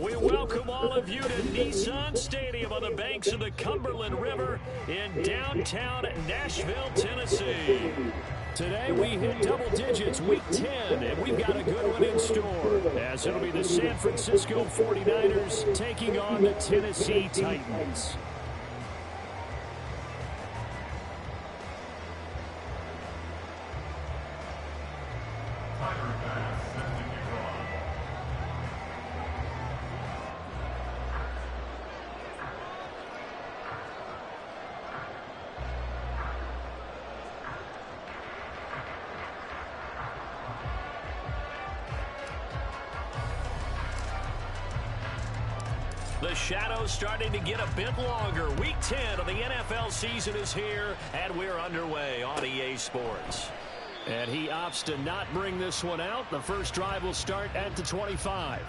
We welcome all of you to Nissan Stadium on the banks of the Cumberland River in downtown Nashville, Tennessee. Today we hit double digits, week 10, and we've got a good one in store, as it'll be the San Francisco 49ers taking on the Tennessee Titans. The shadow's starting to get a bit longer. Week 10 of the NFL season is here, and we're underway on EA Sports. And he opts to not bring this one out. The first drive will start at the 25.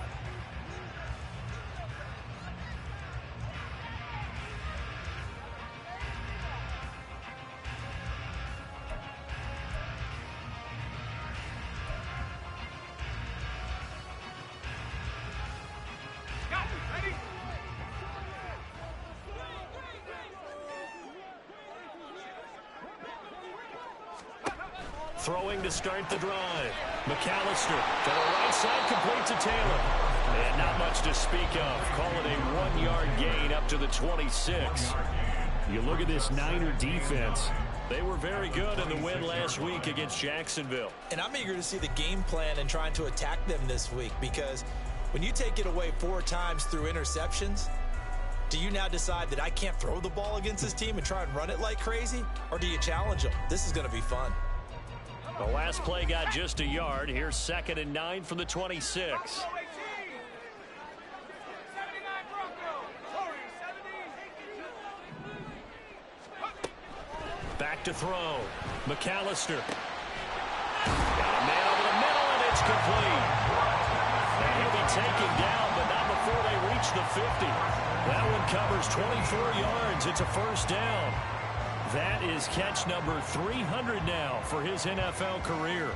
Throwing to start the drive. McAllister to the right side, complete to Taylor. And not much to speak of. Call it a 1-yard gain up to the 26. You look at this Niner defense. They were very good in the win last week against Jacksonville. And I'm eager to see the game plan and trying to attack them this week, because when you take it away 4 times through interceptions, do you now decide that I can't throw the ball against this team and try and run it like crazy? Or do you challenge them? This is going to be fun. The last play got just a yard. Here's 2nd and 9 from the 26. Back to throw. McAllister. Got a man over the middle, and it's complete. And he'll be taken down, but not before they reach the 50. That one covers 24 yards. It's a first down. That is catch number 300 now for his NFL career.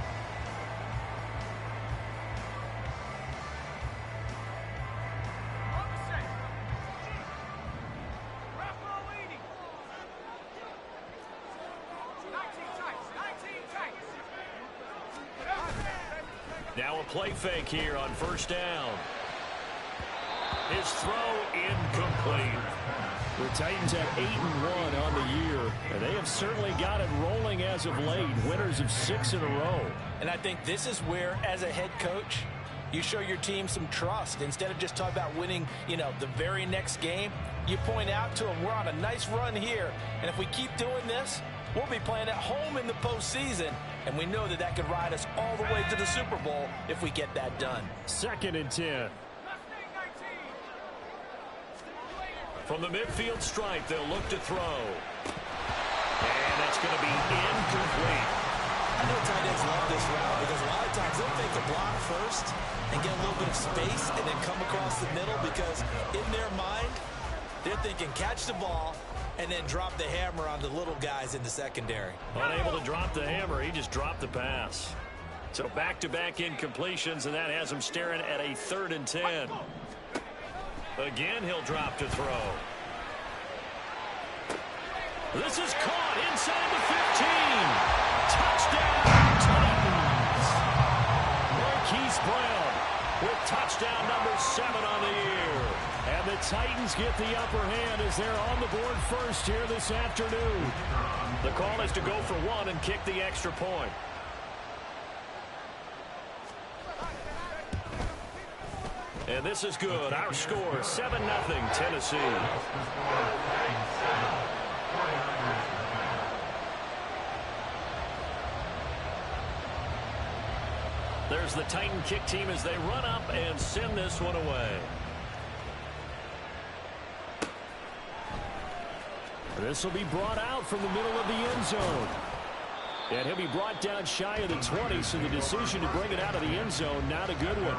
Now a play fake here on first down. His throw incomplete. The Titans have 8-1 on the year, and they have certainly got it rolling as of late, winners of 6 in a row. And I think this is where, as a head coach, you show your team some trust. Instead of just talking about winning, the very next game, you point out to them, we're on a nice run here, and if we keep doing this, we'll be playing at home in the postseason, and we know that could ride us all the way to the Super Bowl if we get that done. 2nd and 10. From the midfield stripe, they'll look to throw. And that's going to be incomplete. I know tight ends love this route because a lot of times they'll take the block first and get a little bit of space and then come across the middle, because in their mind, they're thinking catch the ball and then drop the hammer on the little guys in the secondary. Unable to drop the hammer, he just dropped the pass. So back-to-back incompletions, and that has him staring at a 3rd and 10. Again, he'll drop to throw. This is caught inside the 15. Touchdown, Titans. Marquise Brown with touchdown number 7 on the year. And the Titans get the upper hand as they're on the board first here this afternoon. The call is to go for 1 and kick the extra point. And this is good. Our score, 7-0 Tennessee. There's the Titan kick team as they run up and send this one away. This will be brought out from the middle of the end zone. And he'll be brought down shy of the 20, so the decision to bring it out of the end zone, not a good one.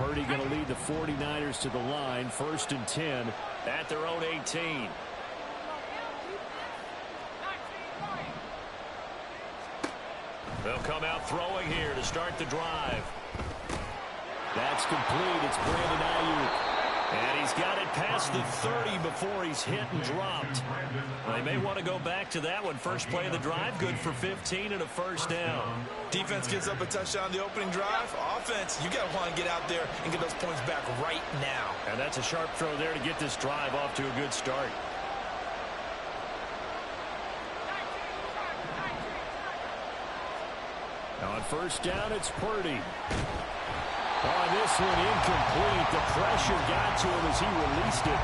Purdy going to lead the 49ers to the line, 1st and 10 at their own 18. They'll come out throwing here to start the drive. That's complete. It's Brandon Ayuk. And he's got it past the 30 before he's hit and dropped. They may want to go back to that one. First play of the drive, good for 15 and a first down. Defense gives up a touchdown on the opening drive. Offense, you got to want to get out there and get those points back right now. And that's a sharp throw there to get this drive off to a good start. On first down, it's Purdy. On this one, incomplete. The pressure got to him as he released it.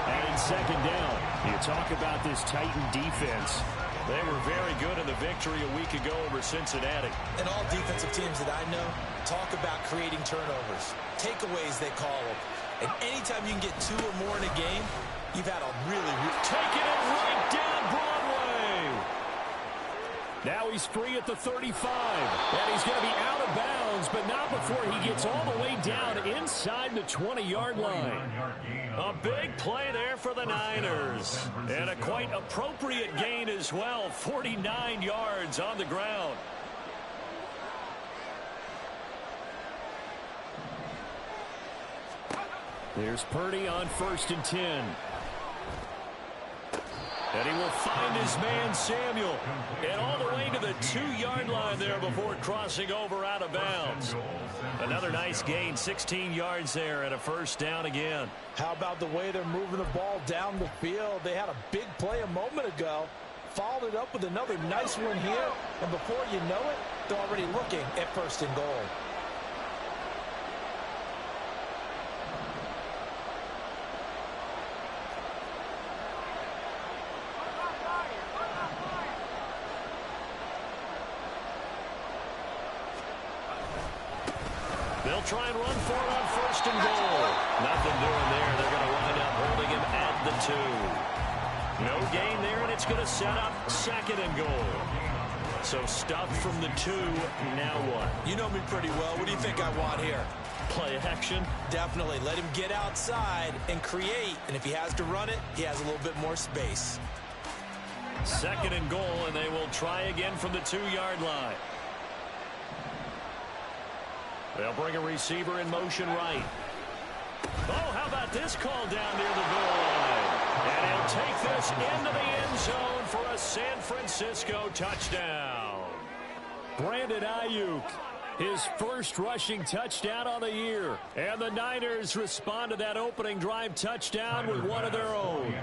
And in second down, you talk about this Titan defense. They were very good in the victory a week ago over Cincinnati. And all defensive teams that I know talk about creating turnovers. Takeaways, they call them. And anytime you can get 2 or more in a game, you've had a really taking it right down Broadway. Now he's free at the 35. And he's going to be out of bounds, but not before he gets all the way down inside the 20-yard line. A big play there for the Niners. And a quite appropriate gain as well. 49 yards on the ground. There's Purdy on 1st and 10. And he will find his man, Samuel. And all the way to the 2-yard line there before crossing over out of bounds. Another nice gain, 16 yards there and a first down again. How about the way they're moving the ball down the field? They had a big play a moment ago. Followed it up with another nice one here. And before you know it, they're already looking at 1st and goal. They'll try and run for it on 1st and goal. Nothing doing there. They're going to wind up holding him at the 2. No gain there, and it's going to set up 2nd and goal. So stuffed from the 2. Now what? You know me pretty well. What do you think I want here? Play action? Definitely. Let him get outside and create. And if he has to run it, he has a little bit more space. 2nd and goal, and they will try again from the 2-yard line. They'll bring a receiver in motion right. Oh, how about this call down near the goal line? And he'll take this into the end zone for a San Francisco touchdown. Brandon Ayuk, his first rushing touchdown on the year. And the Niners respond to that opening drive touchdown with one of their own.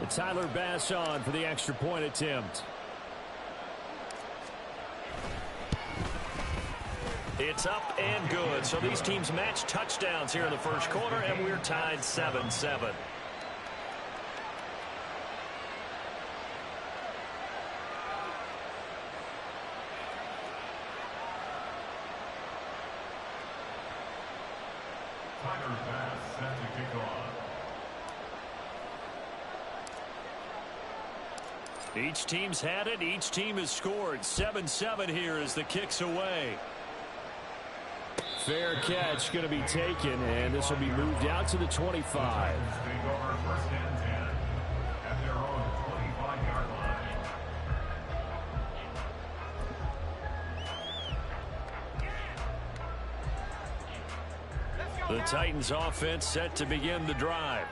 And Tyler Bass on for the extra point attempt. It's up and good. So these teams match touchdowns here in the first quarter, and we're tied 7-7. Tyler Bass set to kick off. Each team's had it. Each team has scored. 7-7 here as the kick's away. Fair catch going to be taken, and this will be moved out to the 25. Take over 1st and 10 at their own 25-yard line. The Titans offense set to begin the drive.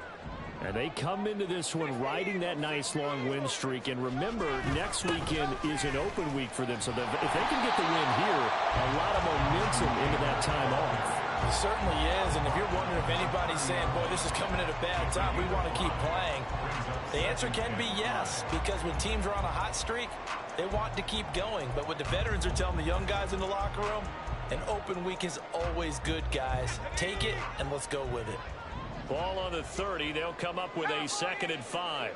And they come into this one riding that nice long win streak. And remember, next weekend is an open week for them. So if they can get the win here, a lot of momentum into that time off. It certainly is. And if you're wondering if anybody's saying, boy, this is coming at a bad time, we want to keep playing, the answer can be yes. Because when teams are on a hot streak, they want to keep going. But what the veterans are telling the young guys in the locker room, an open week is always good, guys. Take it, and let's go with it. Ball on the 30. They'll come up with a 2nd and 5.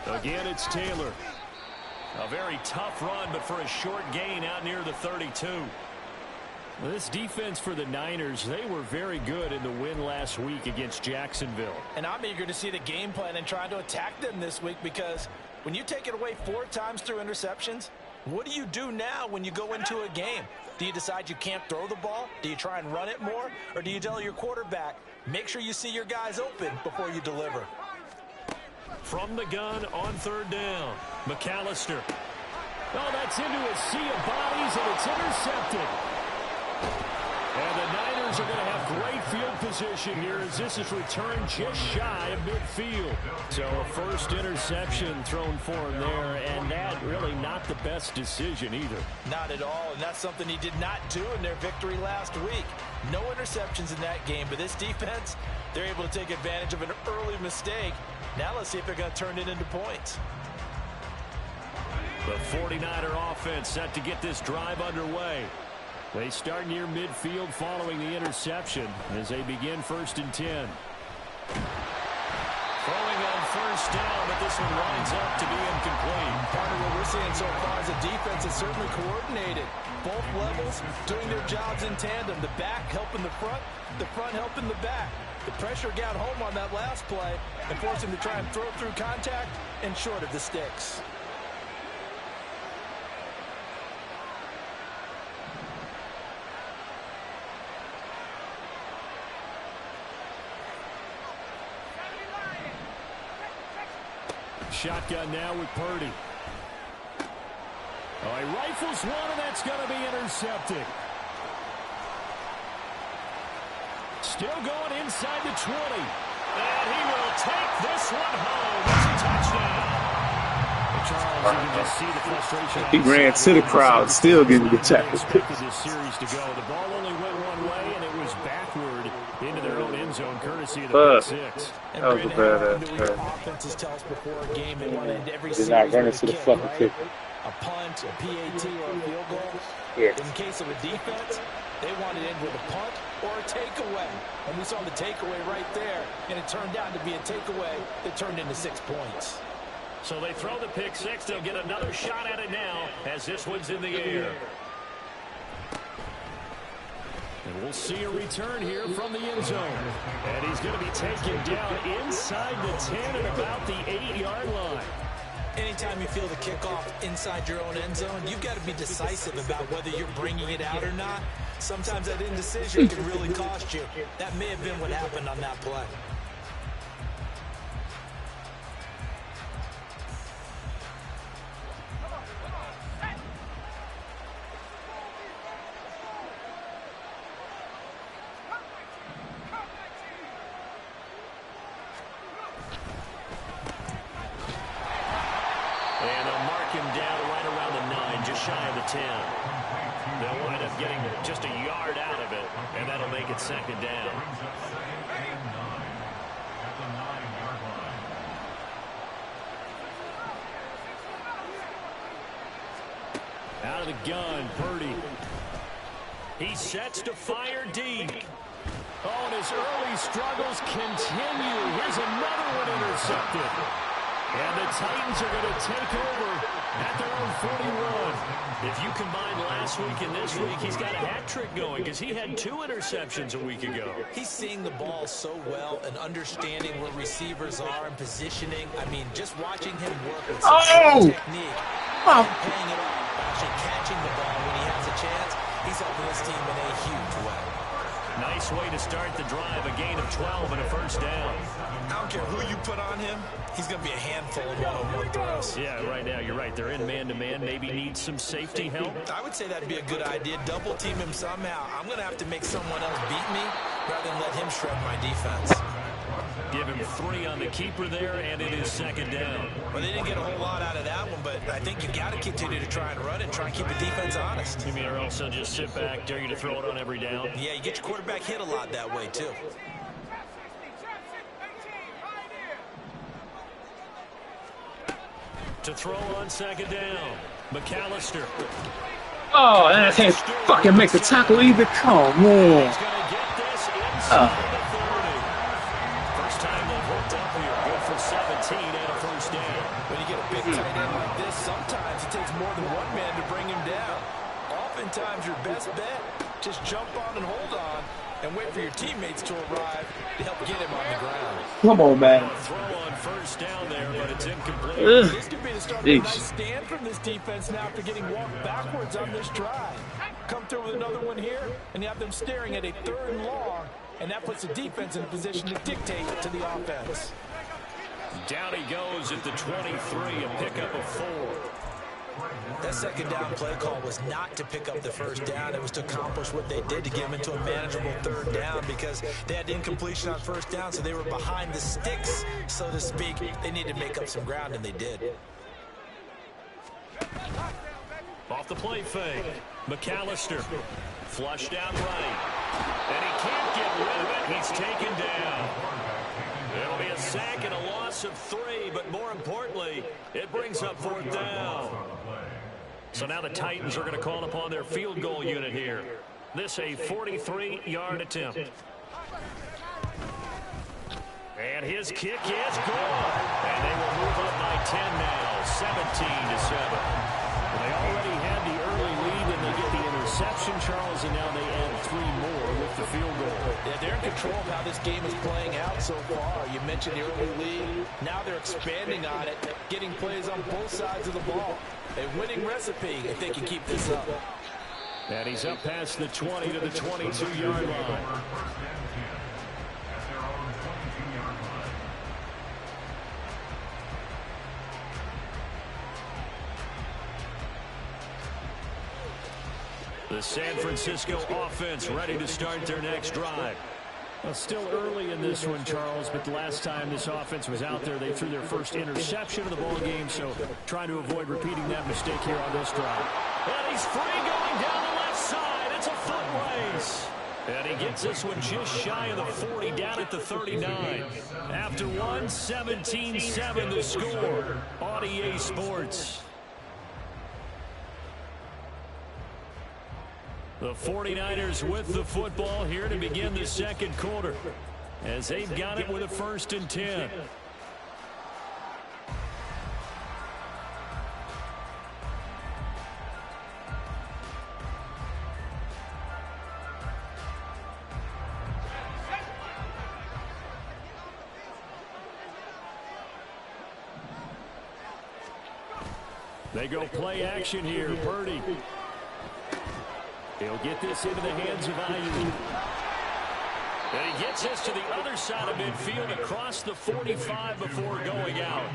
Again, it's Taylor. A very tough run, but for a short gain out near the 32. Well, this defense for the Niners, they were very good in the win last week against Jacksonville. And I'm eager to see the game plan and try to attack them this week, because when you take it away 4 times through interceptions, What do you do now when you go into a game? Do you decide you can't throw the ball? Do you try and run it more? Or do you tell your quarterback, make sure you see your guys open before you deliver? From the gun on 3rd down, McAllister. Oh, that's into a sea of bodies, and it's intercepted. And the Niners are going to have great field position here as this is returned just shy of midfield. So a first interception thrown for him there, and that really not the best decision either. Not at all, and that's something he did not do in their victory last week. No interceptions in that game, but this defense, they're able to take advantage of an early mistake. Now let's see if they're going to turn it into points. The 49er offense set to get this drive underway. They start near midfield following the interception as they begin 1st and 10. Throwing on 1st down, but this one winds up to be incomplete. Part of what we're seeing so far is the defense is certainly coordinated. Both levels doing their jobs in tandem. The back helping the front helping the back. The pressure got home on that last play and forced him to try and throw through contact and short of the sticks. Shotgun now with Purdy. Oh, he rifles one, and that's going to be intercepted. Still going inside the 20. And he will take this one home. It's a touchdown. Charles, you can just see the frustration. He ran to the crowd, still getting the tackle. This series to go. The ball only went one way, and it was backward into their own end zone, courtesy of the pick 6. That was a badass play. Offenses tell us before a game they want to end every Did series not run with into a the kick, fucking right? kicker. A punt, a PAT, or a field goal. Yeah. In case of a defense, they want to end with a punt or a takeaway. And we saw the takeaway right there, and it turned out to be a takeaway that turned into 6 points. So they throw the pick 6. They'll get another shot at it now as this one's in the air. And we'll see a return here from the end zone. And he's going to be taken down inside the 10 at about the 8-yard line. Anytime you feel the kickoff inside your own end zone, you've got to be decisive about whether you're bringing it out or not. Sometimes that indecision can really cost you. That may have been what happened on that play. And they'll mark him down right around the 9, just shy of the 10. They'll wind up getting just a yard out of it, and that'll make it 2nd down. Out of the gun, Purdy. He sets to fire deep. Oh, and his early struggles continue. Here's another one intercepted. And the Titans are going to take over at their own 41. If you combine last week and this week, he's got a hat trick going because he had 2 interceptions a week ago. He's seeing the ball so well and understanding where receivers are and positioning. I mean, just watching him work with some technique and paying it off, actually catching the ball when he has a chance. He's helping his team in a huge way. Nice way to start the drive, a gain of 12 and a 1st down. I don't care who you put on him, he's going to be a handful of one-on-one throws. Yeah, right now, you're right. They're in man-to-man. Maybe need some safety help. I would say that'd be a good idea. Double team him somehow. I'm going to have to make someone else beat me rather than let him shred my defense. Give him 3 on the keeper there, and it is 2nd down. Well, they didn't get a whole lot out of that one, but I think you got to continue to try and run it and try and keep the defense honest. You mean, or else they'll just sit back, dare you to throw it on every down? Yeah, you get your quarterback hit a lot that way, too. To throw on 2nd down, McAllister. Oh, and I can't fucking make the tackle either. Come on. He's going to get this inside the 30. First time they've hooked up here. Good for 17 and a 1st down. When you get a big tight end like this, sometimes it takes more than one man to bring him down. Oftentimes, your best bet, just jump on and hold on and wait for your teammates to arrive to help get him on the ground. Come on, man. Throw on first down there, but it's incomplete. This could be the start of a nice stand from this defense now after getting walked backwards on this drive. Come through with another one here, and you have them staring at a 3rd and long, and that puts the defense in a position to dictate to the offense. Down he goes at the 23, a pickup of 4. That 2nd down play call was not to pick up the 1st down. It was to accomplish what they did to get them into a manageable 3rd down because they had incompletion on 1st down, so they were behind the sticks, so to speak. They needed to make up some ground, and they did. Off the play fake. McAllister. Flushed out right. And he can't get rid of it. He's taken down. It'll be a sack and a loss of 3, but more importantly, it brings up 4th down. So now the Titans are going to call upon their field goal unit here. This a 43-yard attempt. And his kick is good. And they will move up by 10 now, 17-7. They already had the early lead, and they get the interception, Charles, and now they add 3 more with the field goal. Yeah, they're in control of how this game is playing out so far. You mentioned the early lead. Now they're expanding on it, getting plays on both sides of the ball. A winning recipe if they can keep this up. And he's up past the 20 to the 22-yard line. The San Francisco offense ready to start their next drive. Well, still early in this one, Charles, but the last time this offense was out there, they threw their first interception of the ball game, so trying to avoid repeating that mistake here on this drive. And he's free going down the left side. It's a foot race. And he gets this one just shy of the 40, down at the 39. After 1, 17-7 the score on EA Sports. The 49ers with the football here to begin the 2nd quarter as they've got it with a 1st and 10. They go play action here. Purdy. He'll get this into the hands of Ayuk. And he gets this to the other side of midfield across the 45 before going out.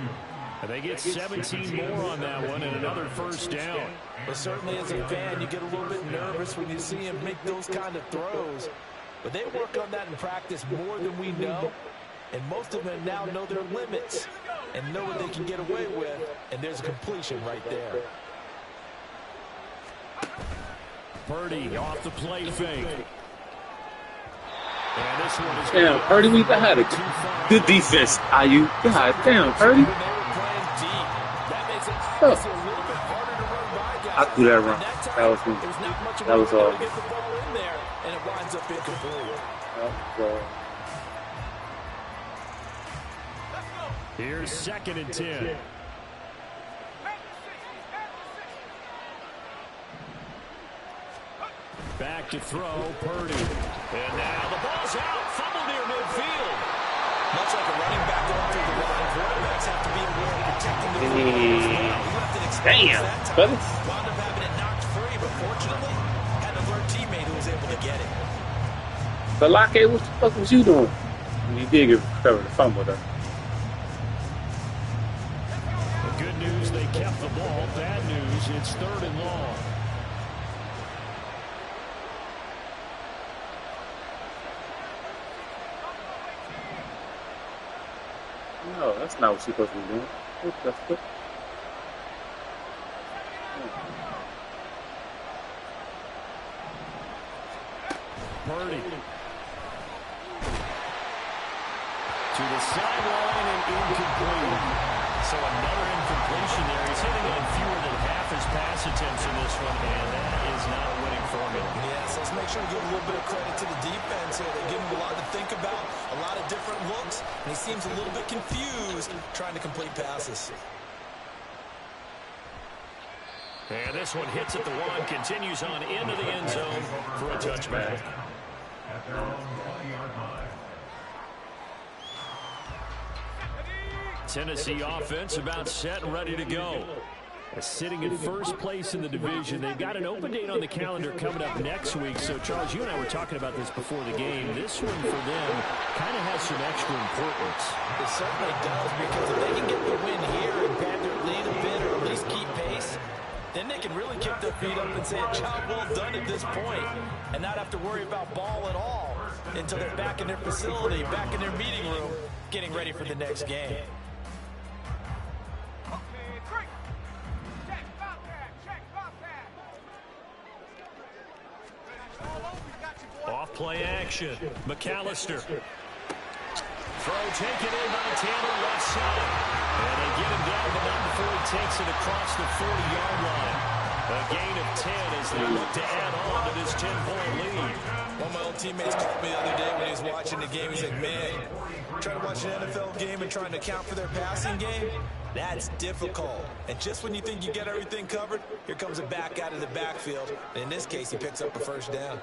And they get 17 more on that one and another 1st down. Well, certainly as a fan, you get a little bit nervous when you see him make those kind of throws. But they work on that in practice more than we know. And most of them now know their limits and know what they can get away with. And there's a completion right there. Purdy off the play fake. And this one is damn, Purdy, we had a good defense. Ayuk, god damn, Purdy. Oh. I threw that run. That was me. That was all. And it winds up incomplete. Here's 2nd and 10. Back to throw, Purdy. And now the ball's out, fumble near midfield. Much like a running back going through the line, quarterbacks have to be aware of protecting the football. Damn, brother. Wound up having it knocked free, but fortunately, had an alert teammate who was able to get it. But Locke, what the fuck was you doing? You did get covered the fumble, though. The good news, they kept the ball. Bad news, it's 3rd and long. No, that's not what you're supposed to be doing. That's good. Purdy. To the sideline and incomplete. So another incompletion there. He's hitting on fewer than half his pass attempts in this one, and that is not a winning formula. Yes, let's make sure we give a little bit of credit to the defense here. They give him a lot to think about, a lot of different looks, and he seems a little bit confused trying to complete passes. And this one hits at the 1, continues on into the end zone for a touchback. at their own 20-yard line. Tennessee offense about set and ready to go. Sitting in first place in the division. They've got an open date on the calendar coming up next week. So, Charles, you and I were talking about this before the game. This one for them kind of has some extra importance. It certainly does, because if they can get the win here and pad their lead a bit or at least keep pace, then they can really kick their feet up and say a job well done at this point and not have to worry about ball at all until they're back in their facility, back in their meeting room, getting ready for the next game. Off-play action. McAllister. Throw taken in by Taylor left side. And they get him down, but not before he takes it across the 40-yard line. A gain of 10 as they look to add on to this 10-point lead. One of my old teammates called me the other day when he was watching the game. He's like, man, trying to watch an NFL game and trying to account for their passing game, that's difficult. And just when you think you get everything covered, here comes a back out of the backfield. And in this case, he picks up a first down.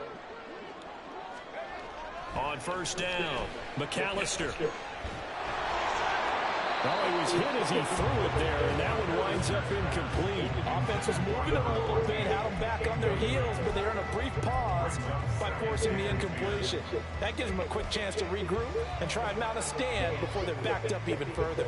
On first down, McAllister. Oh, he was hit as he threw it there, and that one winds up incomplete. Offense was moving them a little bit, had them back on their heels, but they're in a brief pause by forcing the incompletion. That gives them a quick chance to regroup and try and mount a stand before they're backed up even further.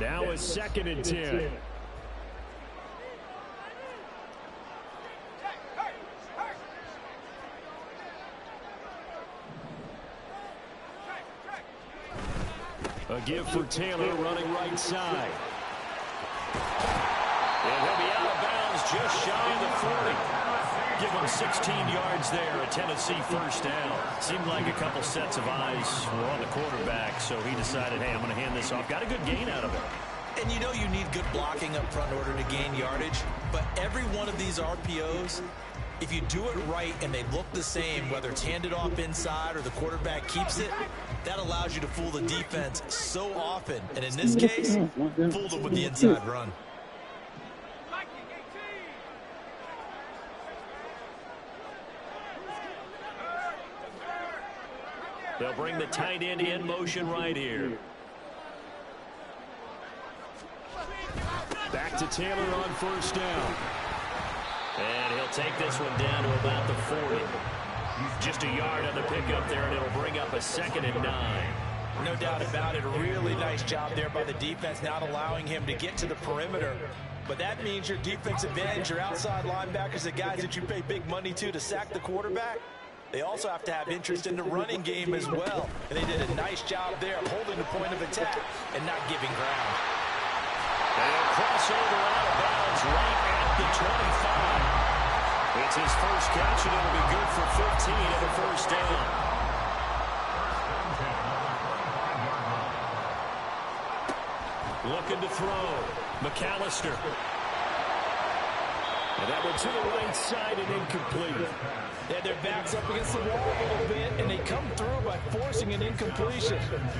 Now a 2nd and 10. A give for Taylor running right side. And he'll be out of bounds just shy of the 40. Give him 16 yards there, a Tennessee first down. Seemed like a couple sets of eyes were on the quarterback, so he decided, hey, I'm going to hand this off. Got a good gain out of it. And you know you need good blocking up front in order to gain yardage, but every one of these RPOs, if you do it right and they look the same, whether it's handed off inside or the quarterback keeps it, that allows you to fool the defense so often. And in this case, fooled them with the inside run. They'll bring the tight end in motion right here. Back to Taylor on first down. And he'll take this one down to about the 40. Just a yard on the pickup there, and it'll bring up a 2nd and 9. No doubt about it. A really nice job there by the defense, not allowing him to get to the perimeter. But that means your defensive ends, your outside linebackers, the guys that you pay big money to sack the quarterback, they also have to have interest in the running game as well. And they did a nice job there of holding the point of attack and not giving ground. And crossover out of bounds right at the 25. It's his first catch, and it'll be good for 15 and a first down. Looking to throw. McAllister. And that one to the right side and incomplete. They had their backs up against the wall a little bit, and they come through by forcing an incompletion.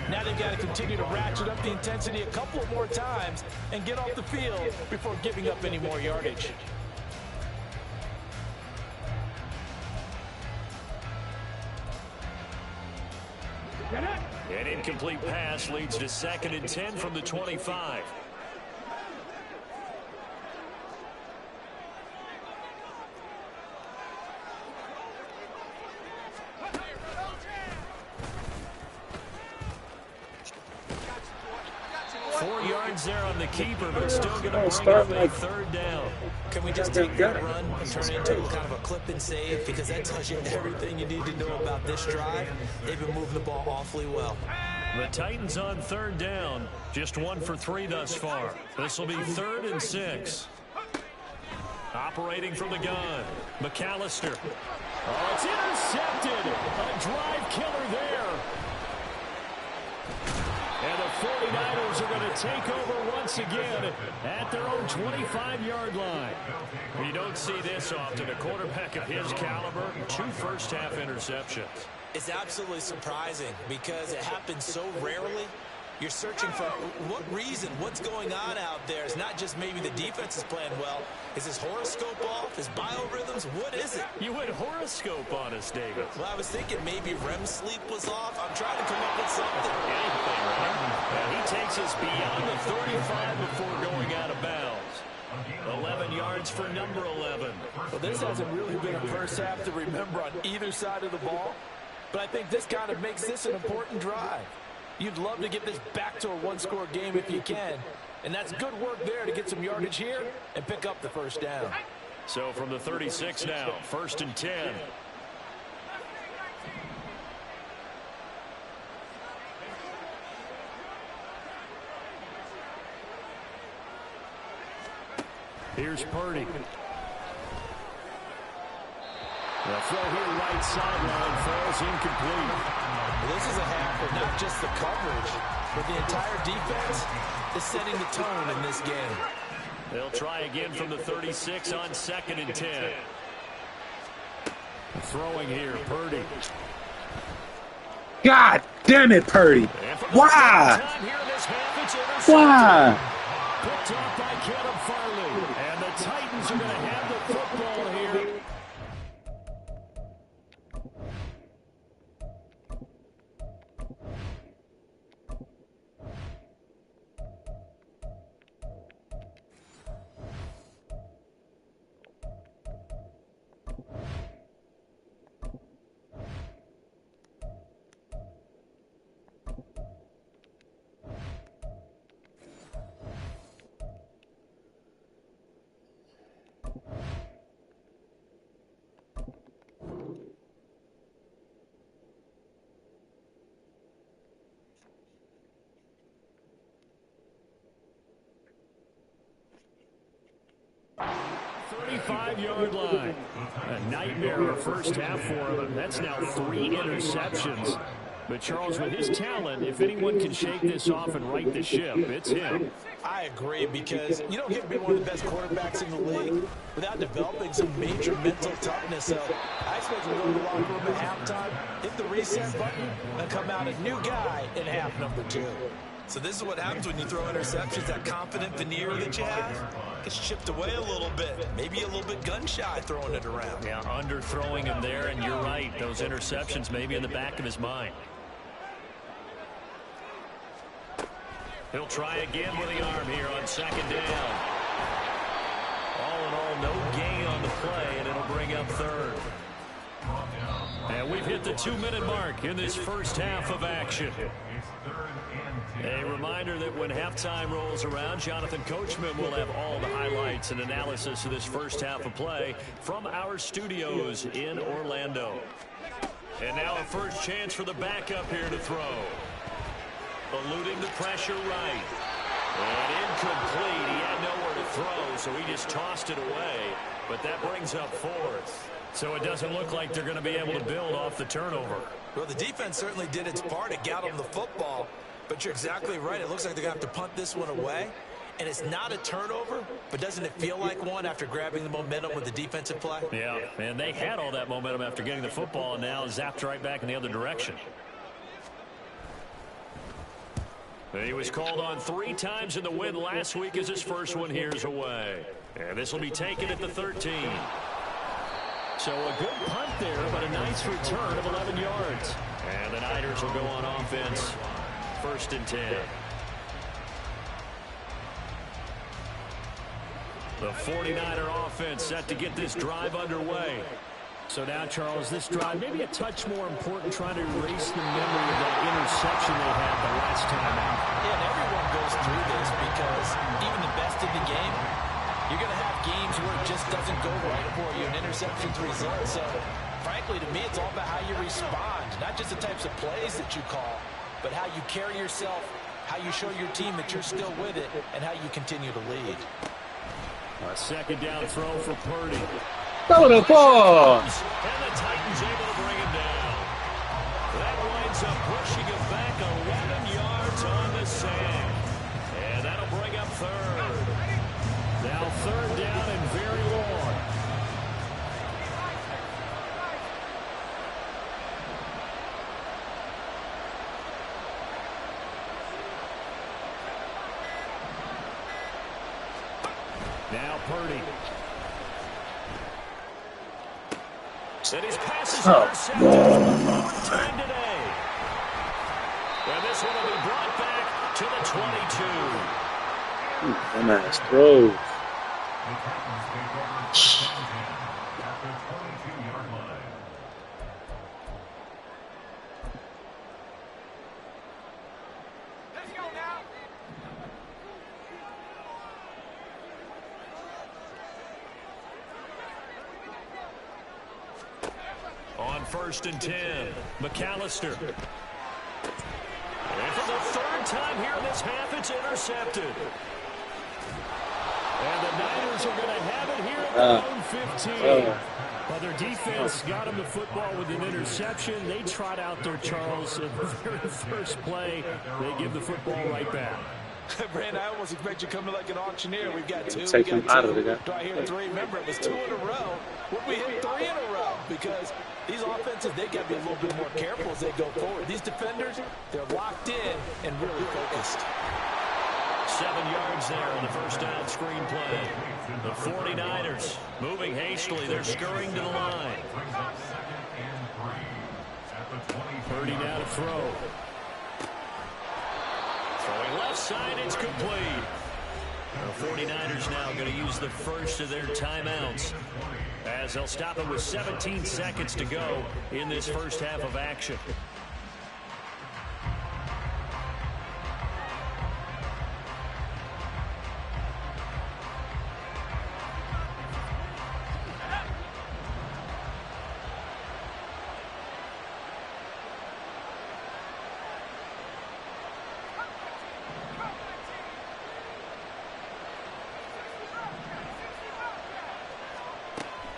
Now they've got to continue to ratchet up the intensity a couple of more times and get off the field before giving up any more yardage. An incomplete pass leads to 2nd and 10 from the 25. There on the keeper, but still going to bring up a 3rd down. Can we just take that run and turn it into kind of a clip and save? Because that tells you everything you need to know about this drive. They've been moving the ball awfully well. The Titans on 3rd down. Just 1 for 3 thus far. This will be 3rd and 6. Operating from the gun. McAllister. Oh, it's intercepted. A drive killer there. And the 49ers are going to take over once again at their own 25-yard line. You don't see this often. A quarterback of his caliber, 2 first-half interceptions. It's absolutely surprising because it happens so rarely. You're searching for what reason, what's going on out there. It's not just maybe the defense is playing well. Is his horoscope off? His biorhythms? What is it? You went horoscope on us, David. Well, I was thinking maybe REM sleep was off. I'm trying to come up with something. Anything, right? He takes us beyond the 35 before going out of bounds. 11 yards for number 11. Well, this hasn't really been a first half to remember on either side of the ball. But I think this kind of makes this an important drive. You'd love to get this back to a one-score game if you can. And that's good work there to get some yardage here and pick up the first down. So from the 36 now, 1st and 10. Here's Purdy. The throw here right sideline falls incomplete. This is a half of not just the coverage, but the entire defense is setting the tone in this game. They'll try again from the 36 on 2nd and 10. Throwing here, Purdy. God damn it, Purdy. Why? Why? Picked off by Caleb Farley. And the Titans are going to have the football here. Five-yard line. A nightmare of first half for him. That's now 3 interceptions. But Charles, with his talent, if anyone can shake this off and right the ship, it's him. I agree, because you don't get to be one of the best quarterbacks in the league without developing some major mental toughness. So I expect him to go to the locker room at halftime, hit the reset button, and come out a new guy in half number 2. So this is what happens when you throw interceptions. That confident veneer that you have gets chipped away a little bit. Maybe a little bit gun-shy throwing it around. Yeah, underthrowing him there, and you're right. Those interceptions may be in the back of his mind. He'll try again with the arm here on 2nd down. All in all, no gain on the play, and it'll bring up 3rd. And we've hit the 2-minute mark in this first half of action. A reminder that when halftime rolls around, Jonathan Coachman will have all the highlights and analysis of this first half of play from our studios in Orlando. And now a first chance for the backup here to throw. Eluding the pressure right. And incomplete. He had nowhere to throw, so he just tossed it away. But that brings up 4th. So it doesn't look like they're going to be able to build off the turnover. Well, the defense certainly did its part to get them the football. But you're exactly right. It looks like they're going to have to punt this one away. And it's not a turnover, but doesn't it feel like one after grabbing the momentum with the defensive play? Yeah, and they had all that momentum after getting the football, and now zapped right back in the other direction. He was called on 3 times in the win last week as his first one here's away. And this will be taken at the 13. So a good punt there, but a nice return of 11 yards. And the Niners will go on offense. 1st and 10. The 49er offense set to get this drive underway. So now, Charles, this drive maybe a touch more important, trying to erase the memory of that interception they had the last time out. Yeah, and everyone goes through this because even the best in the game, you're going to have games where it just doesn't go right for you, and interceptions result. So, frankly, to me, it's all about how you respond, not just the types of plays that you call, but how you carry yourself, how you show your team that you're still with it, and how you continue to lead. A 2nd down throw for Purdy. Throw the ball. And the Titans able to bring him down. That winds up pushing him back 11 yards on the sack. And that'll bring up third. Now third down and very long. Now Purdy. And his pass is intercepted. Time today. And this one will be brought back to the 22. Ooh, nice throw. The Titans take over first and 10 at the 22-yard line. Let's go now. On first and 10, McAllister. And for the third time here in this half, it's intercepted. And the Niners are going to have it here at their own 15. Well, their defense got him the football with an interception. They trot out there, Charles, in the very first play. They give the football right back. Brandon, I almost expect you to come to like an auctioneer. We've got two. Take him out of the guy. Do I hear three? Remember, it was 2 in a row. Would we hit 3 in a row? Because these offenses, they got to be a little bit more careful as they go forward. These defenders, they're locked in and really focused. 7 yards there on the first down screen play. The 49ers moving hastily. They're scurrying to the line. Brings up 2nd and 3 at the 22. Purdy now to throw. Throwing left side, it's complete. The 49ers now going to use the first of their timeouts as they'll stop it with 17 seconds to go in this first half of action.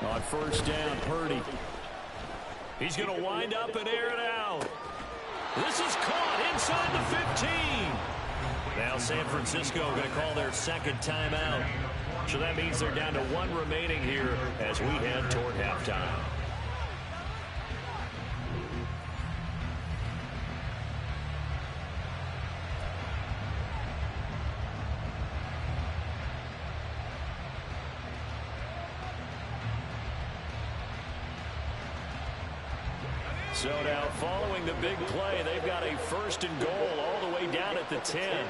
On first down, Purdy. He's going to wind up and air it out. This is caught inside the 15. Now San Francisco going to call their second timeout. So that means they're down to 1 remaining here as we head toward halftime. So now following the big play, they've got a first and goal all the way down at the 10.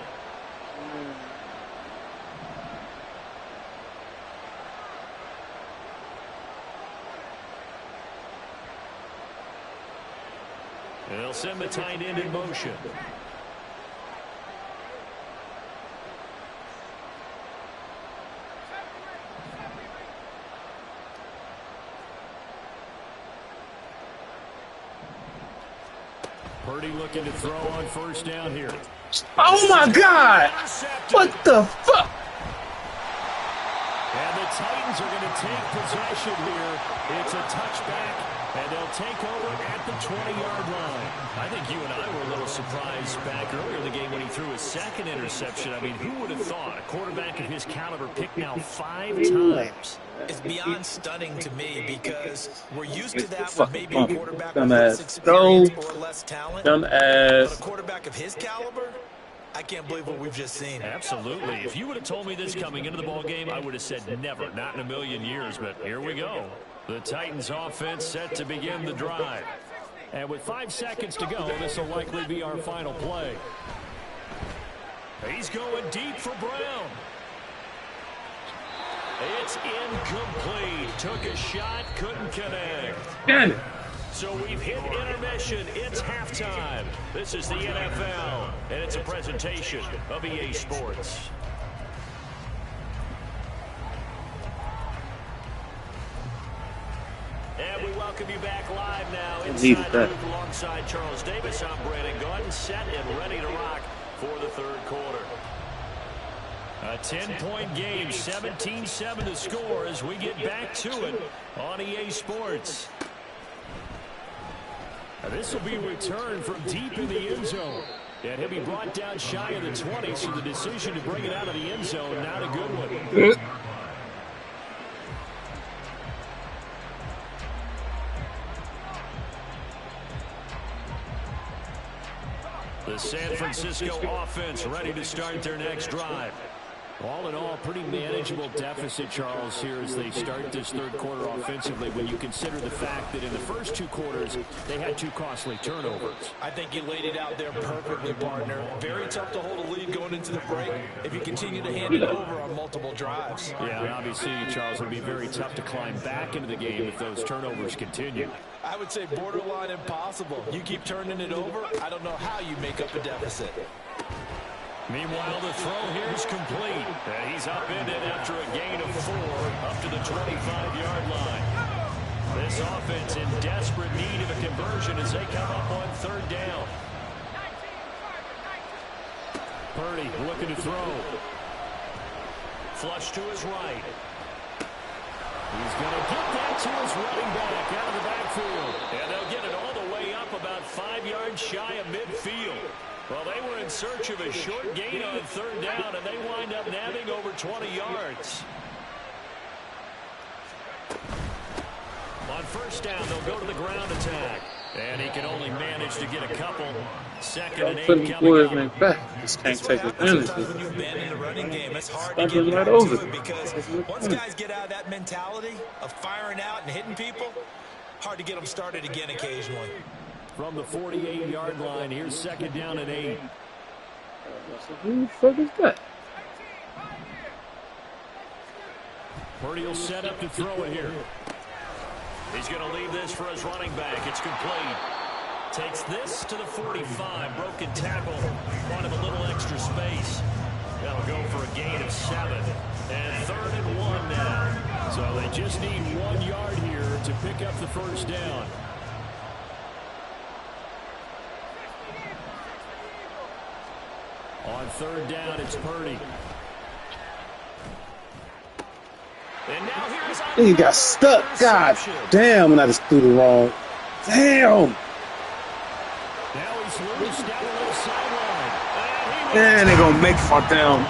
And they'll send the tight end in motion. Purdy looking to throw on first down here. Oh my God! What the fuck? And the Titans are going to take possession here. It's a touchback, and they'll take over at the 20-yard line. I think you and I were a little surprised back earlier in the game when he threw his second interception. I mean, who would have thought a quarterback of his caliber picked now 5 times? It's beyond stunning to me because we're used to that with maybe a quarterback with Dumbass. less experience or less talent. But Dumbass. a quarterback of his caliber, I can't believe what we've just seen. Absolutely. If you would have told me this coming into the ball game, I would have said never, not in a million years. But here we go. The Titans offense set to begin the drive. And with 5 seconds to go, this will likely be our final play. He's going deep for Brown. It's incomplete. Took a shot, couldn't connect. Damn it. So we've hit intermission. It's halftime. This is the NFL, and it's a presentation of EA Sports. And we welcome you back live now inside the booth alongside Charles Davis. I'm Brandon Gordon, set and ready to rock for the third quarter. A 10-point game, 17-7 to score as we get back to it on EA Sports. Now this will be returned from deep in the end zone. And he'll be brought down shy of the 20, so the decision to bring it out of the end zone, not a good one. The San Francisco offense ready to start their next drive. All in all, pretty manageable deficit, Charles, here as they start this third quarter offensively when you consider the fact that in the first 2 quarters, they had 2 costly turnovers. I think you laid it out there perfectly, partner. Very tough to hold a lead going into the break if you continue to hand it over on multiple drives. Yeah, and obviously, Charles, it would be very tough to climb back into the game if those turnovers continue. I would say borderline impossible. You keep turning it over, I don't know how you make up a deficit. Meanwhile, the throw here is complete. And he's upended after a gain of 4 up to the 25-yard line. This offense in desperate need of a conversion as they come up on third down. Purdy looking to throw. Flush to his right. He's going to get that to his running back out of the backfield. And they'll get it all the way up about 5 yards shy of midfield. Well, they were in search of a short gain on third down, and they wind up nabbing over 20 yards. On first down, they'll go to the ground attack. And he can only manage to get a couple. Second and 8 coming up. Back. Just can't take advantage of When you it. bend in the running game, it's hard to get Right back over. to it because once guys get out of that mentality of firing out and hitting people, hard to get them started again occasionally. From the 48-yard line, here's second down and 8. Who the fuck is that? Purdy will set up to throw it here. He's going to leave this for his running back. It's complete. Takes this to the 45. Broken tackle. Wanted a little extra space. That'll go for a gain of 7. And 3rd and 1 now. So they just need 1 yard here to pick up the first down. On third down, it's Purdy. And now here's He got stuck. God damn, and I just threw the wrong. Damn. Now he's loose down the left sideline. Man, they gonna make my down.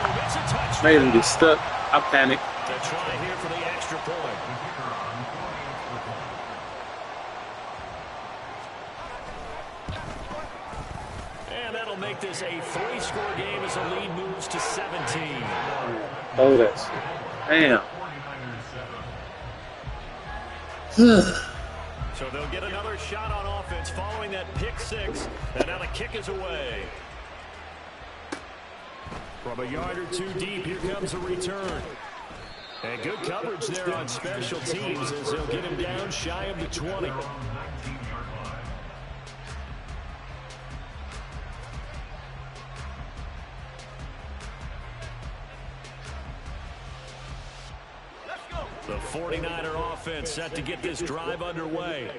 Made him get stuck. I panicked. The try here for the extra point. And that'll make this a 3-score game as the lead moves to 17. Oh, that's. Damn. So they'll get another shot on offense following that pick 6. And now the kick is away. From a yard or 2 deep, here comes a return. And good coverage there on special teams as they'll get him down shy of the 20. The 49er offense set to get this drive underway.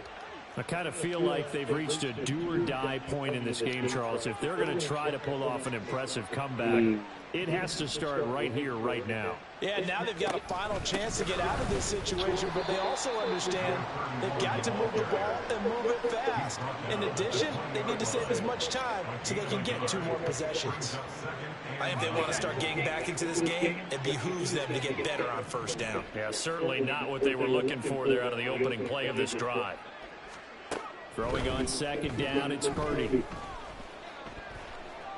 I kind of feel like they've reached a do-or-die point in this game, Charles. If they're going to try to pull off an impressive comeback, it has to start right here, right now. Yeah, now they've got a final chance to get out of this situation, but they also understand they've got to move the ball and move it fast. In addition, they need to save as much time so they can get 2 more possessions. I think if they want to start getting back into this game, it behooves them to get better on first down. Yeah, certainly not what they were looking for there out of the opening play of this drive. Throwing on second down, it's Purdy.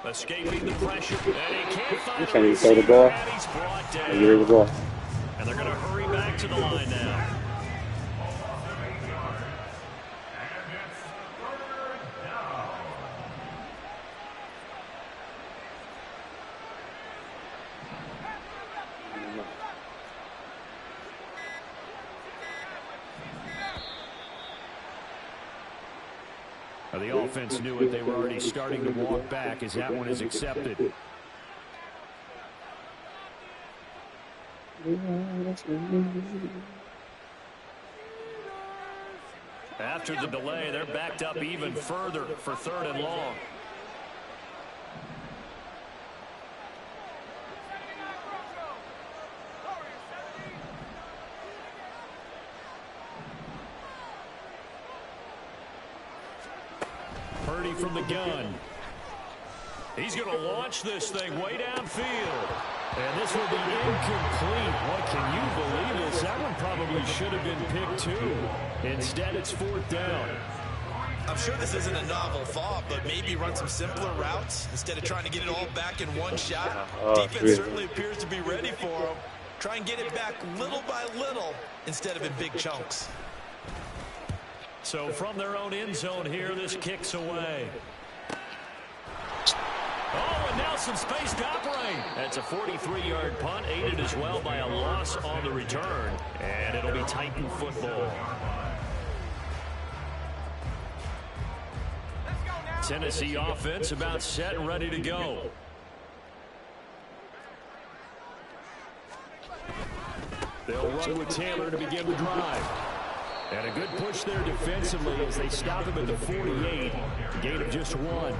Escaping the pressure, and he can't find Can't even throw the ball. and he's brought down. Here we go. And they're going to hurry back to the line now. The offense knew it. They were already starting to walk back as that one is accepted. After the delay, they're backed up even further for 3rd and long. Purdy from the gun. He's going to launch this thing way downfield. And this will be incomplete. What, can you believe this? That one probably should have been picked too. Instead, it's 4th down. I'm sure this isn't a novel thought, but maybe run some simpler routes instead of trying to get it all back in one shot. Defense certainly appears to be ready for him. Try and get it back little by little instead of in big chunks. So from their own end zone here, this kicks away. Oh, and now some space to operate. That's a 43-yard punt, aided as well by a loss on the return. And it'll be Titan football. Tennessee offense about set and ready to go. They'll run with Taylor to begin the drive. And a good push there defensively as they stop him at the 48. Gain of just 1.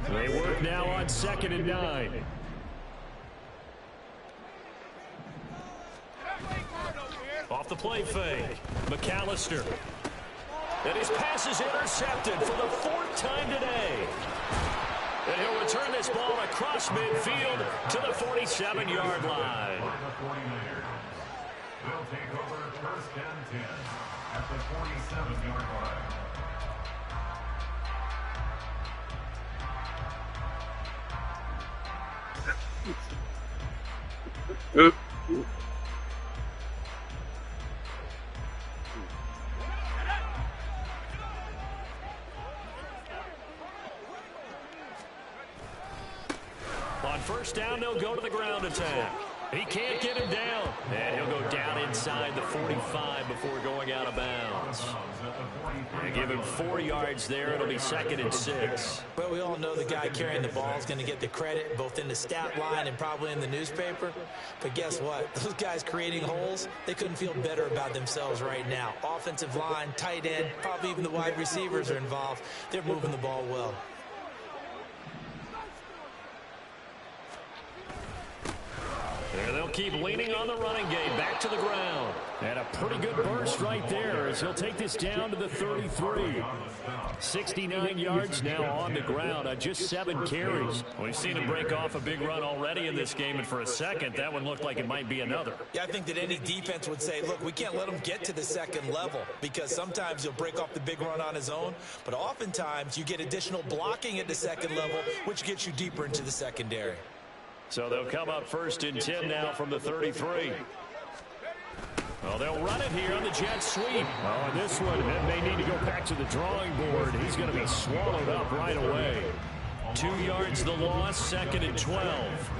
They work now on 2nd and 9. Off the play fake. McAllister. And his pass is intercepted for the 4th time today. And he'll return this ball across midfield to the 47-yard line. They'll take over 1st and 10 at the 47-yard line. On 1st down, they'll go to the ground attack. He can't get him down. And he'll go down inside the 45 before going out of bounds. And give him 4 yards there. It'll be 2nd and 6. But we all know the guy carrying the ball is going to get the credit both in the stat line and probably in the newspaper. But guess what? Those guys creating holes, they couldn't feel better about themselves right now. Offensive line, tight end, probably even the wide receivers are involved. They're moving the ball well. And they'll keep leaning on the running game. Back to the ground. And a pretty good burst right there as he'll take this down to the 33. 69 yards now on the ground on just 7 carries. We've seen him break off a big run already in this game, and for a second, that one looked like it might be another. Yeah, I think that any defense would say, look, we can't let him get to the 2nd level because sometimes he'll break off the big run on his own, but oftentimes you get additional blocking at the 2nd level, which gets you deeper into the secondary. So they'll come up 1st and 10 now from the 33. Well, they'll run it here on the jet sweep. Oh, and this one, they may need to go back to the drawing board. He's going to be swallowed up right away. 2 yards the loss, 2nd and 12.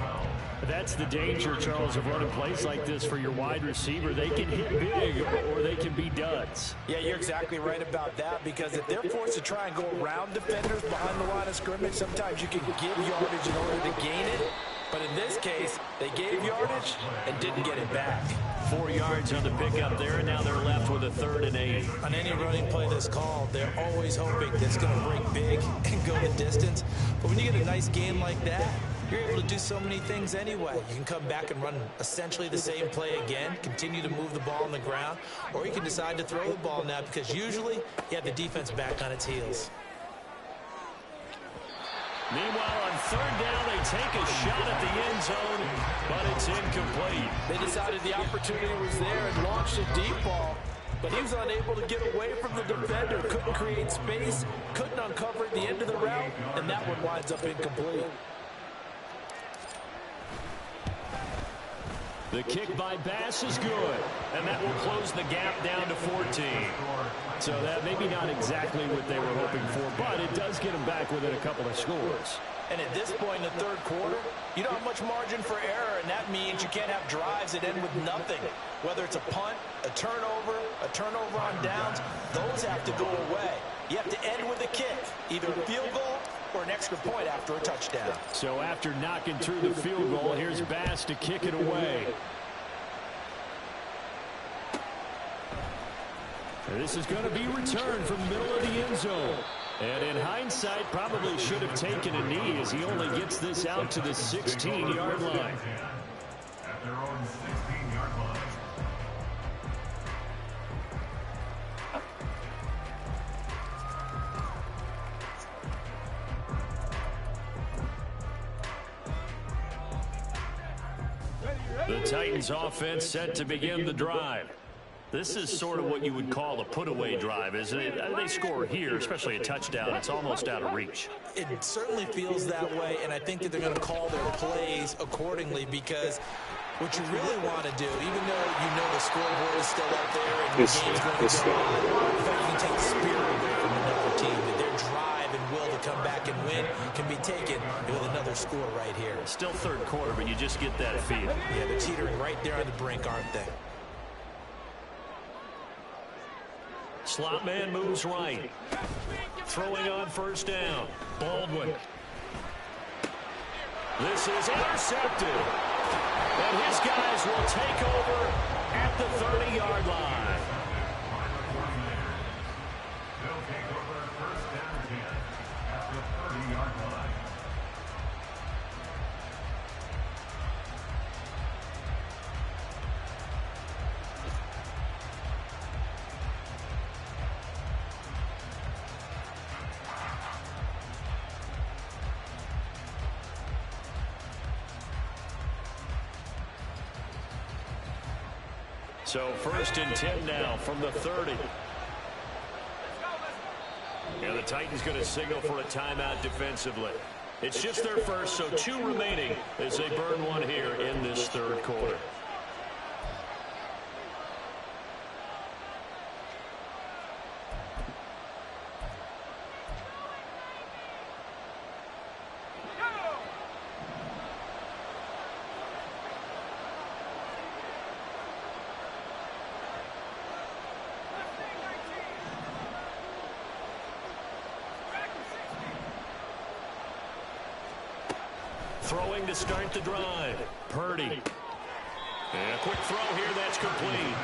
That's the danger, Charles, of running plays like this for your wide receiver. They can hit big or they can be duds. Yeah, you're exactly right about that because if they're forced to try and go around defenders behind the line of scrimmage, sometimes you can give yardage in order to gain it. But in this case, they gave yardage and didn't get it back. 4 yards on the pickup there, and now they're left with a 3rd and 8. On any running play that's called, they're always hoping that it's going to break big and go the distance. But when you get a nice game like that, you're able to do so many things anyway. You can come back and run essentially the same play again, continue to move the ball on the ground, or you can decide to throw the ball now because usually you have the defense back on its heels. Meanwhile, on 3rd down, they take a shot at the end zone, but it's incomplete. They decided the opportunity was there and launched a deep ball, but he was unable to get away from the defender, couldn't create space, couldn't uncover at the end of the route, and that one winds up incomplete. The kick by Bass is good, and that will close the gap down to 14. So that maybe not exactly what they were hoping for, but it does get them back within a couple of scores. And at this point in the 3rd quarter, you don't have much margin for error, and that means you can't have drives that end with nothing. Whether it's a punt, a turnover on downs, those have to go away. You have to end with a kick, either a field goal or an extra point after a touchdown. So after knocking through the field goal, here's Bass to kick it away. This is going to be returned from the middle of the end zone. And in hindsight, probably should have taken a knee as he only gets this out to the 16-yard line. At their own 16-yard line. The Titans offense set to begin the drive. This is sort of what you would call a put-away drive, isn't it? They score here, especially a touchdown. It's almost out of reach. It certainly feels that way, and I think that they're going to call their plays accordingly because what you really want to do, even though you know the scoreboard is still up there and the game's going to go on, in fact, you can take the spirit away from another team, that their drive and will to come back and win can be taken with another score right here. Still third quarter, but you just get that feel. Yeah, they're teetering right there on the brink, aren't they? Slot man moves right. Throwing on first down. Baldwin. This is intercepted. And his guys will take over at the 30-yard line. They'll take over first down 10 at the 30-yard line. So first and 10 now from the 30. And the Titans going to signal for a timeout defensively. It's just their first, so 2 remaining as they burn one here in this third quarter. Throwing to start the drive. Purdy. And a quick throw here that's complete.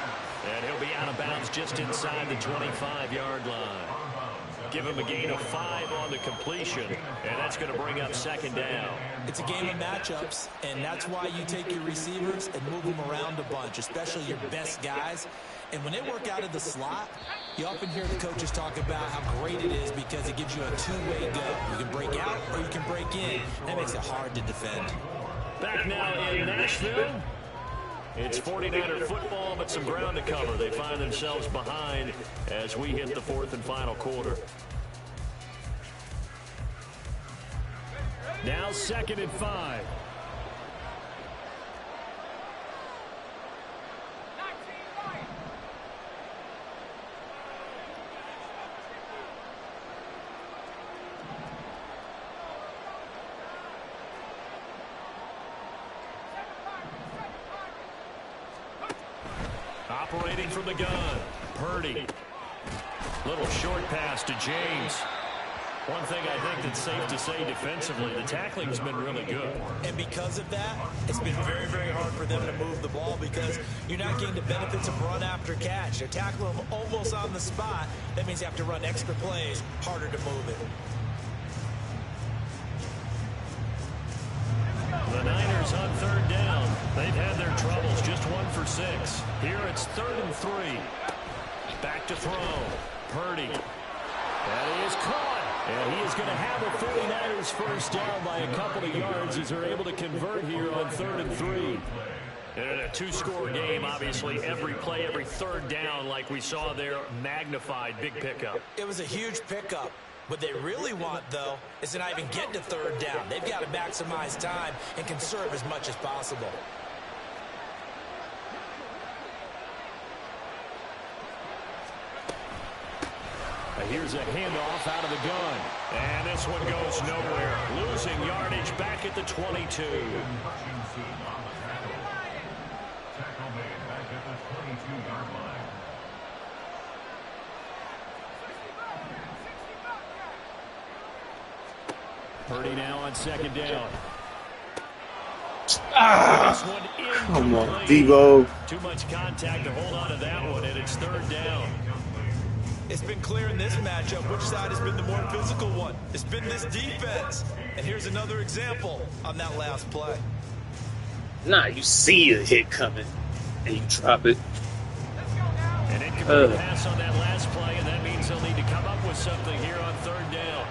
And he'll be out of bounds just inside the 25-yard line. Give him a gain of 5 on the completion. And that's going to bring up second down. It's a game of matchups, and that's why you take your receivers and move them around a bunch, especially your best guys. And when they work out of the slot, you often hear the coaches talk about how great it is because it gives you a two-way go. You can break out or you can break in. That makes it hard to defend. Back now in Nashville. It's 49er football, but some ground to cover. They find themselves behind as we hit the 4th and final quarter. Now 2nd and 5. Operating from the gun, Purdy. Little short pass to James. One thing I think that's safe to say defensively, the tackling's been really good. And because of that, it's been very, very hard for them to move the ball because you're not getting the benefits of run after catch. They're tackling them almost on the spot. That means you have to run extra plays, harder to move it. The Niners on 3rd down. They've had their troubles, just 1 for 6. Here it's 3rd and 3. Back to throw. Purdy. That is caught. And he is going to have a 49ers first down by a couple of yards as they're able to convert here on 3rd and 3. And in a 2-score game, obviously, every play, every 3rd down, like we saw there, magnified, big pickup. It was a huge pickup. What they really want, though, is to not even get to 3rd down. They've got to maximize time and conserve as much as possible. Here's a handoff out of the gun. And this one goes nowhere. Losing yardage back at the 22. Tackle made back at the 22-yard line. Purdy now on 2nd down. Come on, Devo. Too much contact to hold on to that one, and it's 3rd down. It's been clear in this matchup which side has been the more physical one. It's been this defense. And here's another example on that last play. Nah, you see a hit coming, and you drop it. An incomplete pass on that last play, and that means they'll need to come up with something here on 3rd down.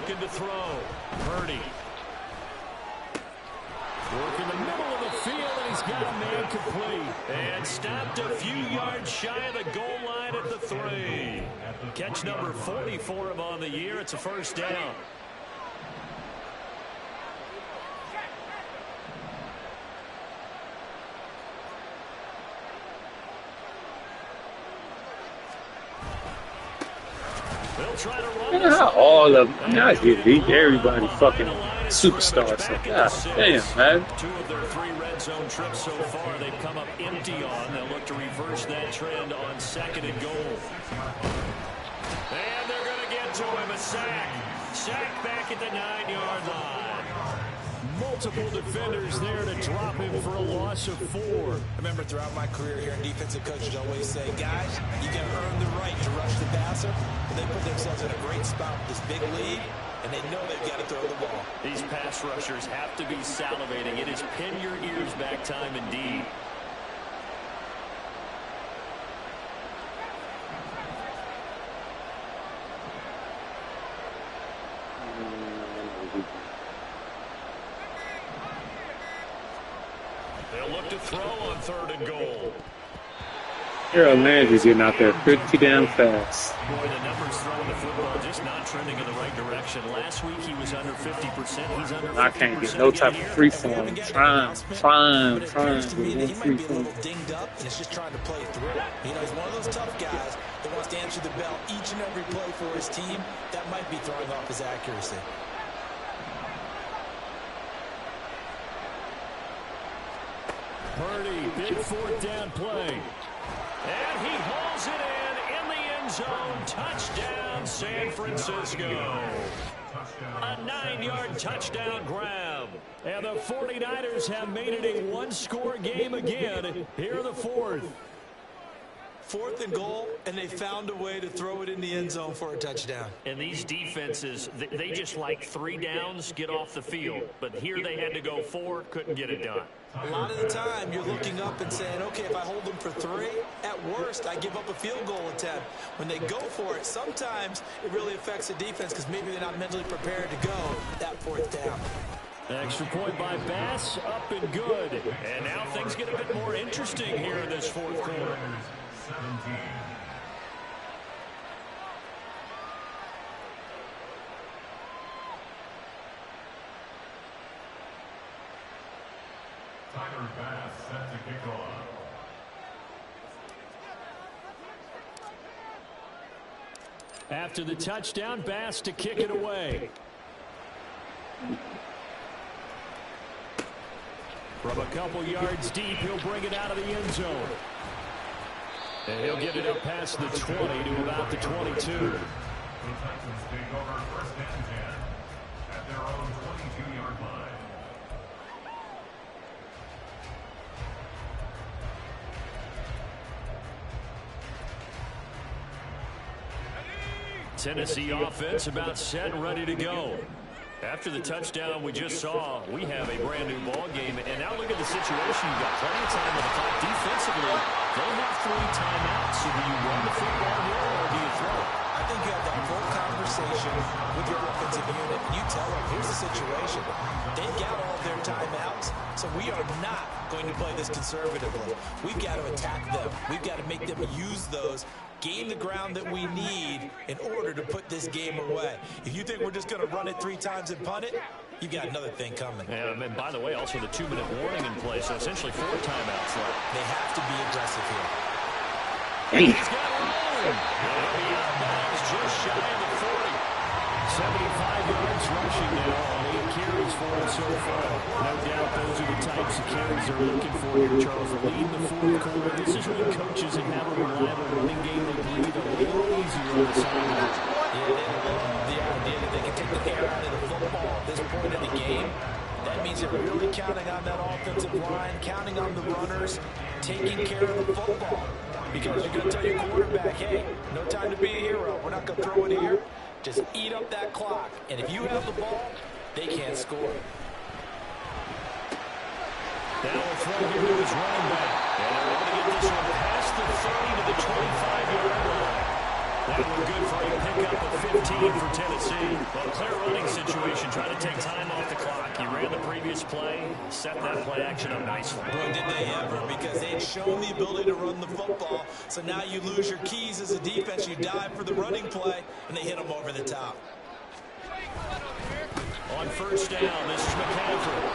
looking to throw. Purdy. Work in the middle of the field, and he's got a man complete. And stopped a few yards shy of the goal line at the 3. Catch number 40 for him on the year. It's a first down. Yeah, all of them. I mean, I get beat everybody fucking superstars. So, God damn, man. 2 of their 3 red zone trips so far they've come up empty on. They'll look to reverse that trend on 2nd and goal. And they're going to get to him. A sack. Sack back at the 9-yard line. Multiple defenders there to drop him for a loss of 4. I remember throughout my career here, defensive coaches always say, guys, you got to earn the right to rush the passer. But they put themselves in a great spot with this big lead, and they know they've got to throw the ball. These pass rushers have to be salivating. It is pin your ears back time indeed. They'll look to throw on 3rd and goal. Harold Landry's getting out there pretty damn fast. Boy, the numbers throwing the football just not trending in the right direction. Last week he was under 50%. He's under 50%. I can't get no type of free form. Trying. But it appears to me that he might be a little dinged up, and it's just trying to play through. You know, he's one of those tough guys that wants to answer the bell each and every play for his team. That might be throwing off his accuracy. Purdy, big 4th down play. And he hauls it in the end zone. Touchdown, San Francisco. A 9-yard touchdown grab. And the 49ers have made it a 1-score game again here in the 4th. 4th and goal, and they found a way to throw it in the end zone for a touchdown. And these defenses, they just like 3 downs, get off the field. But here they had to go 4, couldn't get it done. A lot of the time, you're looking up and saying, okay, if I hold them for 3, at worst, I give up a field goal attempt. When they go for it, sometimes it really affects the defense because maybe they're not mentally prepared to go that 4th down. Extra point by Bass, up and good. And now things get a bit more interesting here in this 4th quarter. 17. Tyler Bass set to kick off. After the touchdown, Bass to kick it away. From a couple yards deep, he'll bring it out of the end zone. And he'll get it up past the 20 to about the 22. The Titans take over 1st and 10 at their own 22-yard line. Tennessee offense about set and ready to go. After the touchdown we just saw, we have a brand new ball game. And now look at the situation. You've got plenty of time on the clock defensively. They'll have 3 timeouts. So do you run the football here or do you throw it? I think you have that full conversation with your offensive unit, and you tell them, here's the situation. They've got all their timeouts, so we are not going to play this conservatively. We've got to attack them. We've got to make them use those, gain the ground that we need in order to put this game away. If you think we're just going to run it 3 times and punt it, you got another thing coming. And by the way, also the 2-minute warning in place, so essentially 4 timeouts left. They have to be aggressive here. He's got room. Just shy of the 40. 75 yards rushing now on 8 carries for him so far. No doubt those are the types of carries they're looking for here, Charles. To lead the 4th quarter. This is when coaches and have a reliable running game they breathe a little easier on the sideline. Yeah, they love the idea that they can take the air out of the football at this point in the game. That means they're really counting on that offensive line, counting on the runners, taking care of the football. Because you're going to tell your quarterback, hey, no time to be a hero. We're not going to throw it here. Just eat up that clock. And if you have the ball, they can't score. Now we'll throw here to his running back. And they're able to get this one past the 30 to the 25-yard line. That one good for a pickup of 15 for Tennessee. Well, clear running situation, trying to take time off the clock. He ran the previous play, set that play action up nicely. Boy, did they ever, because they'd shown the ability to run the football. So now you lose your keys as a defense. You dive for the running play, and they hit them over the top. On first down, this is McCaffrey.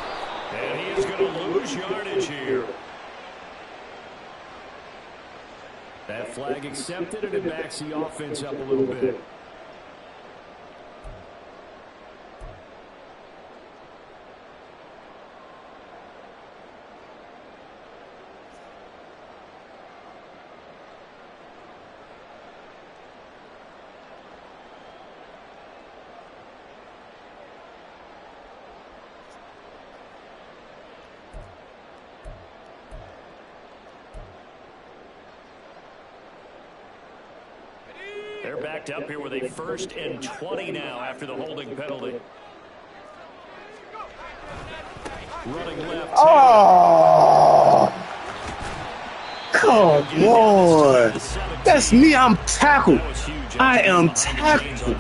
And he is going to lose yardage here. That flag accepted, and it backs the offense up a little bit. They're backed up here with a 1st and 20 now after the holding penalty. Running left. Oh! Come on! That's me. I'm tackled. I am tackled.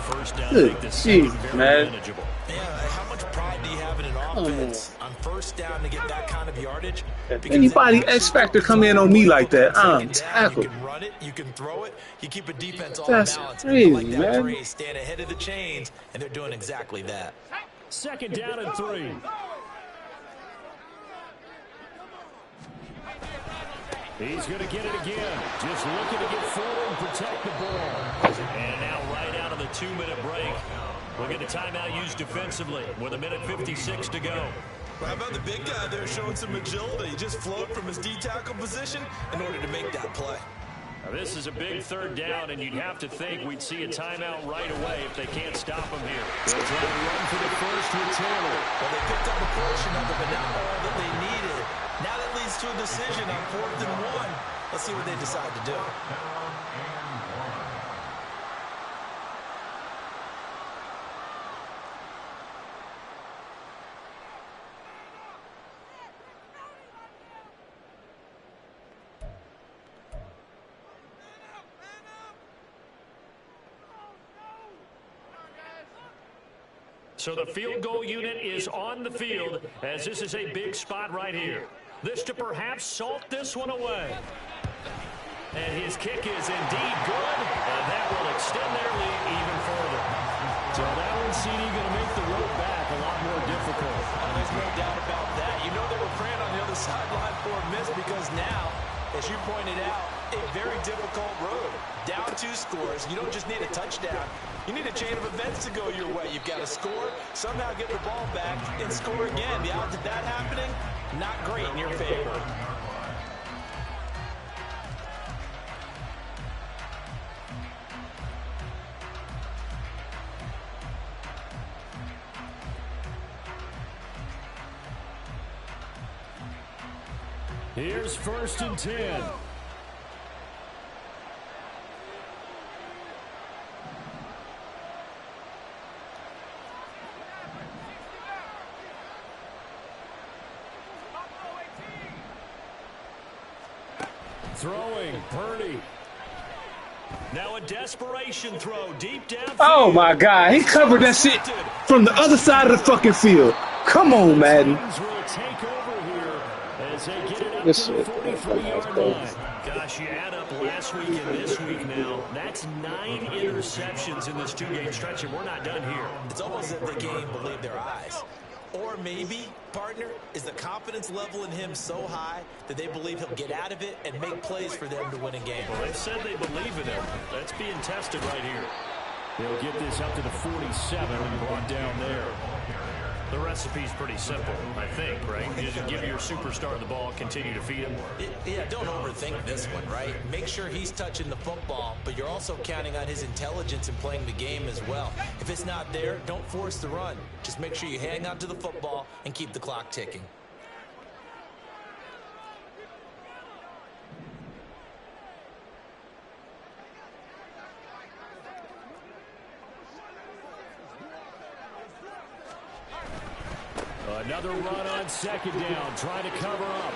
Good jeez, man. How much pride do you have in an offense on first down to get that kind of yardage? If anybody X Factor come in on me like that, I'm tackled. You can run it, you can throw it, you keep a defense on That's balance. crazy, I like that man. phrase, stand ahead of the chains, and they're doing exactly that. 2nd down and 3. He's going to get it again. Just looking to get forward and protect the ball. And now right out of the 2-minute break, we'll get a timeout used defensively with 1:56 to go. Well, how about the big guy there showing some agility? He just floated from his D-tackle position in order to make that play. Now, this is a big 3rd down, and you'd have to think we'd see a timeout right away if they can't stop him here. They'll try to run for the first with Taylor. Well, they picked up a portion of it, but not all that they needed. Now that leads to a decision on 4th and 1. Let's see what they decide to do. So the field goal unit is on the field as this is a big spot right here. This to perhaps salt this one away. And his kick is indeed good, and that will extend their lead even further. So that one, CD, going to make the road back a lot more difficult. There's no doubt about that. You know they were praying on the other sideline for a miss because now, as you pointed out, a very difficult road. Down 2 scores. You don't just need a touchdown. You need a chain of events to go your way. You've got to score, somehow get the ball back, and score again. The odds of that happening, not great in your favor. Here's 1st and 10. Throwing, Purdy. Now a desperation throw deep down. Oh my God, he covered that shit from the other side of the fucking field. Come on, Madden. This shit, Gosh, you add up last week and this week now. That's 9 interceptions in this 2-game stretch, and we're not done here. It's almost as if they can't even believe their eyes. Or maybe, partner, is the confidence level in him so high that they believe he'll get out of it and make plays for them to win a game. Well, they've said they believe in him. That's being tested right here. They'll get this up to the 47 and brought down there. The recipe's pretty simple, I think, right? You just give your superstar the ball, continue to feed him. Yeah, don't overthink this one, right? Make sure he's touching the football, but you're also counting on his intelligence in playing the game as well. If it's not there, don't force the run. Just make sure you hang on to the football and keep the clock ticking. Another run on 2nd down, trying to cover up.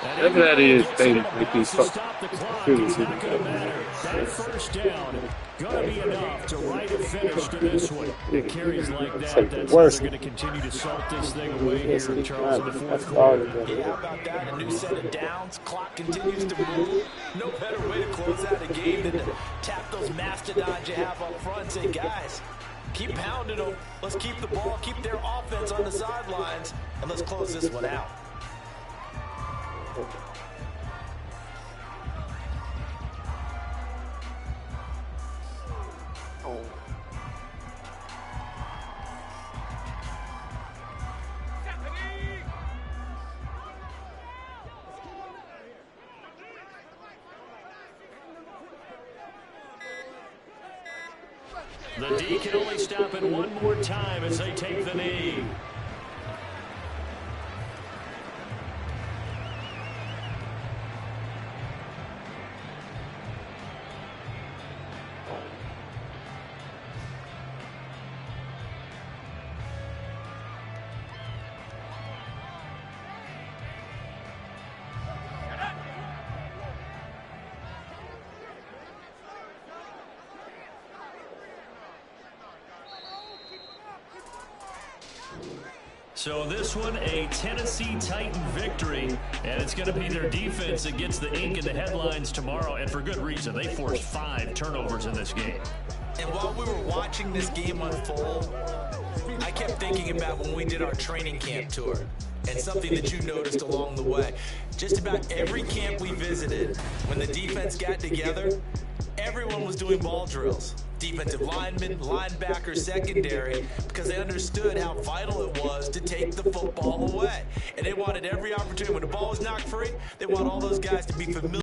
Whatever that is, they make these fucking figures. That first down gonna be enough to write a finish to this one. Carries like that, that's how they're going to continue to salt this thing away here, Charles, in the fourth quarter. Yeah, how about that? A new set of downs. Clock continues to move. No better way to close out a game than to tap those mastodons you have up front and say, guys, keep pounding them. Let's keep the ball, keep their offense on the sidelines, and let's close this one out. The D can only stop it one more time as they take the knee. So this one, a Tennessee Titan victory, and it's going to be their defense that gets the ink in the headlines tomorrow, and for good reason. They forced 5 turnovers in this game. And while we were watching this game unfold, I kept thinking about when we did our training camp tour and something that you noticed along the way. Just about every camp we visited, when the defense got together, everyone was doing ball drills. Defensive linemen, linebackers, secondary, because they understood how vital it was to take the football away. And they wanted every opportunity. When the ball was knocked free, they want all those guys to be familiar